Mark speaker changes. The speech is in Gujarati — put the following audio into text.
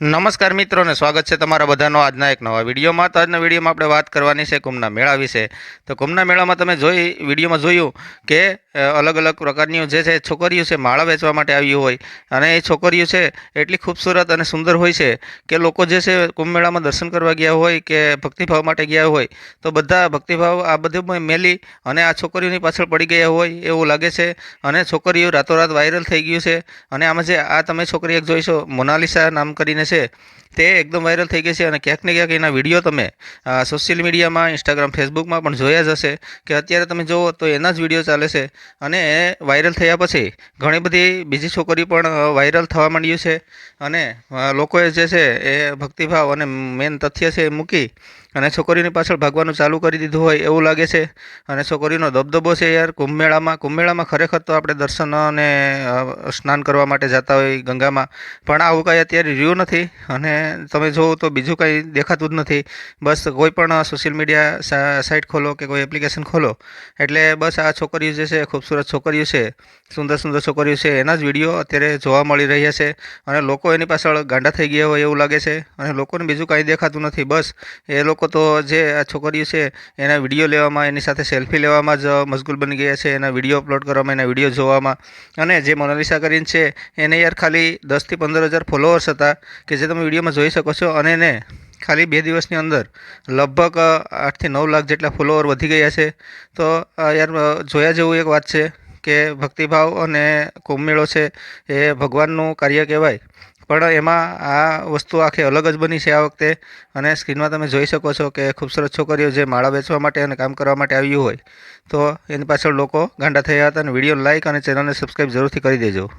Speaker 1: નમસ્કાર મિત્રો ને સ્વાગત છે તમારા બધાનો આજના એક નવા વિડીયોમાં. તો આજના વિડીયોમાં આપણે વાત કરવાની છે કુંભના મેળા વિશે. તો કુંભના મેળામાં તમે વિડીયોમાં જોયું કે અલગ અલગ પ્રકારની જે છે છોકરીઓ છે માળા વેચવા માટે આવી હોય, અને એ છોકરીઓ છે એટલી ખૂબસૂરત અને સુંદર હોય છે કે લોકો જે છે કુંભ મેળામાં દર્શન કરવા ગયા હોય કે ભક્તિભાવ માટે ગયા હોય તો બધા ભક્તિભાવ આ બધું મેલી અને આ છોકરીઓની પાછળ પડી ગયા હોય એવું લાગે છે. અને છોકરીઓ રાતોરાત વાયરલ થઈ ગયું છે. અને આમાં જે આ તમે છોકરી એક જોઈશો, મોનાલિસા નામ કરીને છે, તે એકદમ વાયરલ થઈ ગઈ છે. અને ક્યાંક ને ક્યાંક એના વિડીયો તમે સોશિયલ મીડિયામાં, ઇન્સ્ટાગ્રામ, ફેસબુકમાં પણ જોયા જ હશે કે અત્યારે તમે જુઓ તો એના જ વિડીયો ચાલે છે. અને એ વાયરલ થયા પછી ઘણી બધી બીજી છોકરીઓ પણ વાયરલ થવા માંડ્યું છે. અને લોકોએ જે છે એ ભક્તિભાવ અને મેન તથ્ય છે એ મૂકી અને છોકરીની પાછળ ભાગવાનું ચાલુ કરી દીધું હોય એવું લાગે છે. અને છોકરીનો દબદબો છે યાર કુંભમેળામાં ખરેખર તો આપણે દર્શન અને સ્નાન કરવા માટે જતા હોય ગંગામાં, પણ આવું કાંઈ અત્યારે રહ્યું નથી. અને તમે જોવો તો બીજું કંઈ દેખાતું જ નથી. બસ કોઈ પણ સોશિયલ મીડિયા સાઇટ ખોલો કે કોઈ એપ્લિકેશન ખોલો એટલે બસ આ છોકરીઓ જે છે, ખૂબસૂરત છોકરીઓ છે, સુંદર સુંદર છોકરીઓ છે, એના જ વિડીયો અત્યારે જોવા મળી રહ્યા છે. અને લોકો એની પાછળ ગાંડા થઈ ગયા હોય એવું લાગે છે. અને લોકોને બીજું કાંઈ દેખાતું નથી. બસ એ લોકો તો જે આ છોકરીઓ છે એના વિડીયો લેવામાં, એની સાથે સેલ્ફી લેવામાં જ મશગુલ બની ગયા છે, એના વિડીયો અપલોડ કરવામાં, એના વિડીયો જોવામાં. અને જે મોનાલિસા કરીને છે એને યાર ખાલી 10,000 થી 15,000 ફોલોઅર્સ હતા કે જે તમે વિડીયોમાં જોઈ શકો છો. અને એને ખાલી 2 દિવસની અંદર લગભગ 8 થી 9 લાખ જેટલા ફોલોઅર વધી ગયા છે. તો યાર જોયા જેવું એક વાત છે કે ભક્તિભાવ અને કુંભ મેળો છે એ ભગવાનનું કાર્ય કહેવાય, પણ એમાં આ વસ્તુ આખી અલગ જ બની છે આ વખતે. અને સ્ક્રીનમાં તમે જોઈ શકો છો કે ખૂબસૂરત છોકરીઓ જે માળા વેચવા માટે અને કામ કરવા માટે આવી હોય તો એની પાછળ લોકો ગાંડા થયા હતા. અને વિડીયો લાઇક અને ચેનલને સબસ્ક્રાઈબ જરૂરથી કરી દેજો.